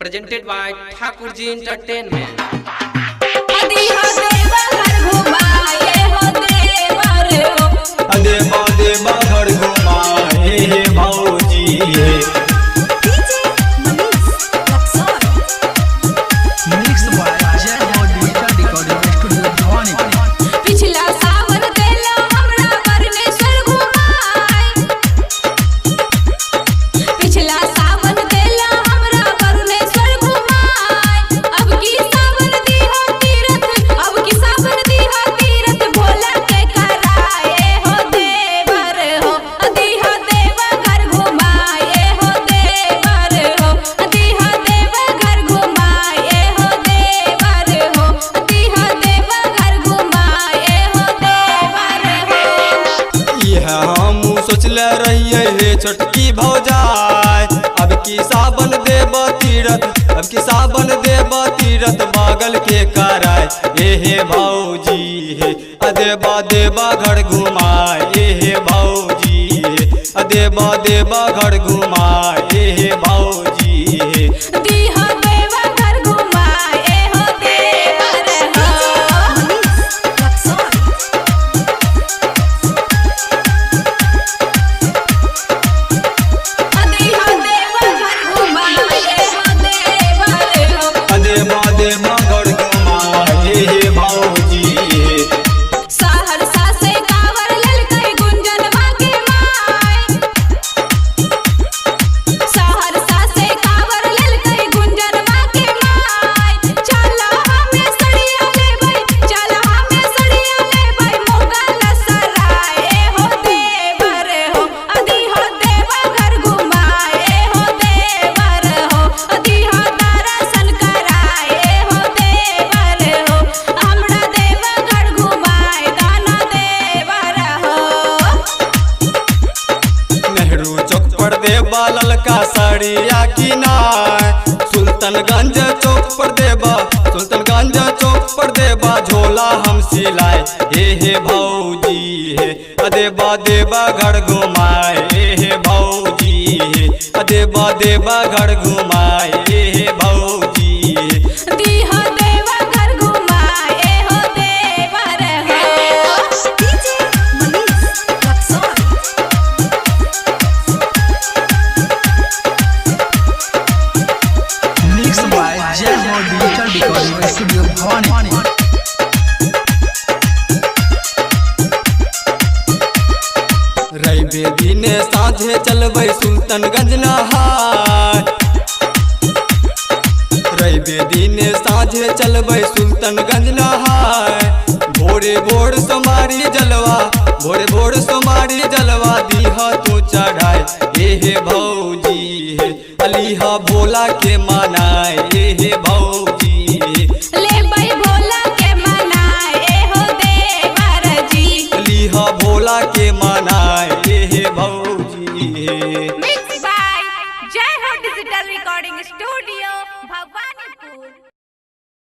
presented by Thakurji Entertainment. देवा देवा घर घुमाए भौजी पिछला सावन देला हमरा परमेश्वर घुमाए, पिछला सावन देला हमरा परमेश्वर घुमाए। अब की सावन दीहा तीरथ, अब की सावन दीहा तीरथ भोला के कराए हो देवर हो, दीहा देवा घर घुमाए हो देवर हो, दीहा देवा घर घुमाए हो देवर हो, दीहा देवा घर घुमाए हो देवर हो। यह हम सोचले रहिए हे छोटकी भौजाई, अब की सावन देव तीरथ, अब की सावन देव तीरथ बागल के कराए हे भौजी हे देवा देवा घर घुमाए हे भौजी हे देवा देवा घर घुमाए हे भौजी हे दीहा देवा घर घुमाए हो देवर हो, दीहा देवा घर घुमाए हो देवर हो। देवा देवा घर घुमाए हे भौजी हे सहरसा से कांवर ललकै गुंजनवा के माय, सहरसा से कांवर ललकै गुंजनवा के माय। चला हमें सड़िया लेबै, चला हमें सड़िया लेबै मोगल सराय हो देवर हो, दीहा देवा घर घुमाए हो देवर हो, दीहा दर्शन कराए हो देवर हो, हमरा देवा घर घुमाए दाना देवर हो। नेहरू चौक पर देवा ललका साड़िया किनाय, सुल्तानगंज चौक पर देवा, सुल्तानगंज चौक पर देवा झोला हम सिलाए हे भौजी हे देवा देवा घर घुमाए हे भौजी हे देवा देवा घर घुमाए हे भौजी हे दीहा देवा घर घुमाए हो देवर हो। रैबे दिने साँझे चलबै सुल्तानगंज नहाय, रैबे दिने साँझे चलबै सुल्तानगंज नहाय। भोरे भोर सोमारी जलवा, भोरे भोर सोमारी जलवा दीहा तू चढ़ाए हे भौजी हे अलीहा भोला के मनाए हे